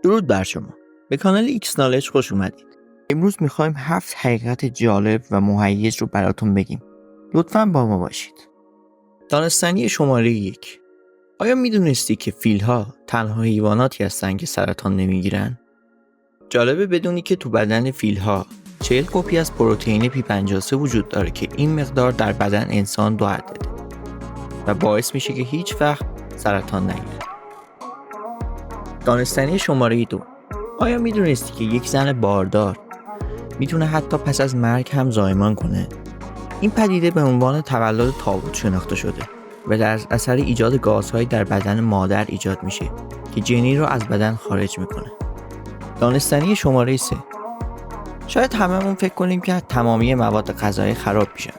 درود بر شما. به کانال ایکس نالج خوش اومدید. امروز میخوایم 7 حقیقت جالب و مهیج رو براتون بگیم. لطفاً با ما باشید. دانستنی شماره 1. آیا میدونستی که فیل‌ها تنها حیواناتی هستن که سرطان نمیگیرن؟ جالبه بدونی که تو بدن فیل‌ها 40 کپی از پروتئین P53 وجود داره که این مقدار در بدن انسان 2 عدده و باعث میشه که هیچ وقت سرطان نگیره. دانستنی شماره 2. آیا میدونستی که یک زن باردار میتونه حتی پس از مرگ هم زایمان کنه؟ این پدیده به عنوان تولد تابوت شناخته شده و در اثر ایجاد گازهایی در بدن مادر ایجاد میشه که جنین رو از بدن خارج میکنه. دانستنی شماره 3. شاید هممون فکر کنیم که تمامی مواد غذایی خراب میشن،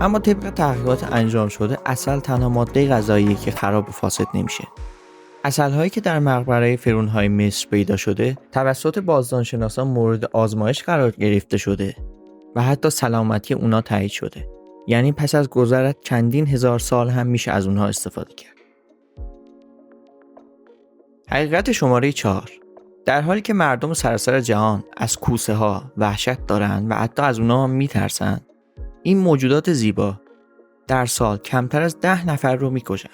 اما طبق تحقیقات انجام شده عسل تنها ماده غذاییه که خراب و فاسد نمیشه. عسل‌هایی که در مقبره فرعون‌های مصر پیدا شده توسط باستانشناسان مورد آزمایش قرار گرفته شده و حتی سلامتی اونا تایید شده. یعنی پس از گذر چندین هزار سال هم میشه از اونها استفاده کرد. حقیقت شماره 4. در حالی که مردم سراسر جهان از کوسه ها وحشت دارن و حتی از اونها هم میترسن، این موجودات زیبا در سال کمتر از 10 نفر رو میکشن.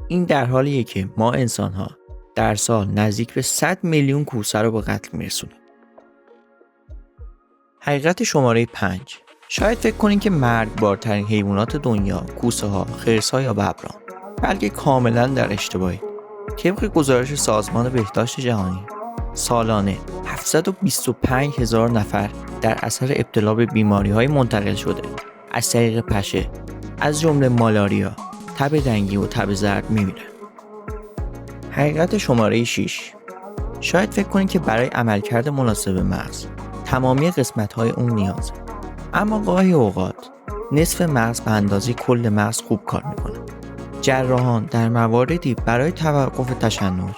این در حالیه که ما انسان ها در سال نزدیک به 100 میلیون کوسه رو به قتل میرسونیم. حقیقت شماره 5. شاید فکر کنین که مرگبارترین حیوانات دنیا کوسه ها، خرس‌ها یا ببران، بلکه کاملا در اشتباهی. طبق گزارش سازمان بهداشت جهانی سالانه 725,000 نفر در اثر ابتلا به بیماری‌های منتقل شده از طریق پشه، از جمله مالاریا، تب دنگی و تب زرد میمیرن. حقیقت شماره 6. شاید فکر کنید که برای عملکرد مناسب مغز تمامی قسمت‌های اون نیازه، اما گاهی اوقات نصف مغز به اندازه کل مغز خوب کار میکنه. جراحان در مواردی برای توقف تشنج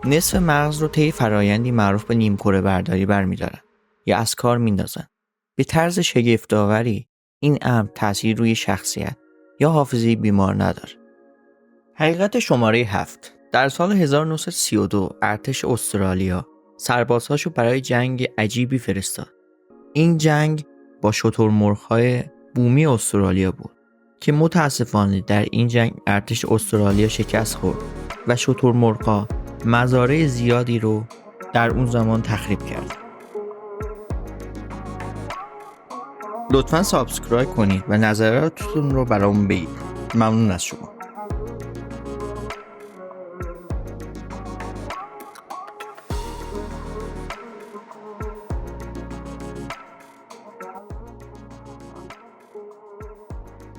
نصف مغز رو طی فرایندی معروف به نیمکره برداری برمی‌دارن یا از کار میندازن. به طرز شگفت‌آوری این امر تأثیر روی شخصیت یا حافظه بیمار نداره. حقیقت شماره 7. در سال 1932 ارتش استرالیا سربازهاشو برای جنگ عجیبی فرستاد. این جنگ با شترمرغ‌های بومی استرالیا بود که متاسفانه در این جنگ ارتش استرالیا شکست خورد و شترمرغ‌ها مزارع زیادی رو در اون زمان تخریب کرد. لطفاً سابسکرایب کنید و نظراتتون رو برامون بگید. ممنون از شما.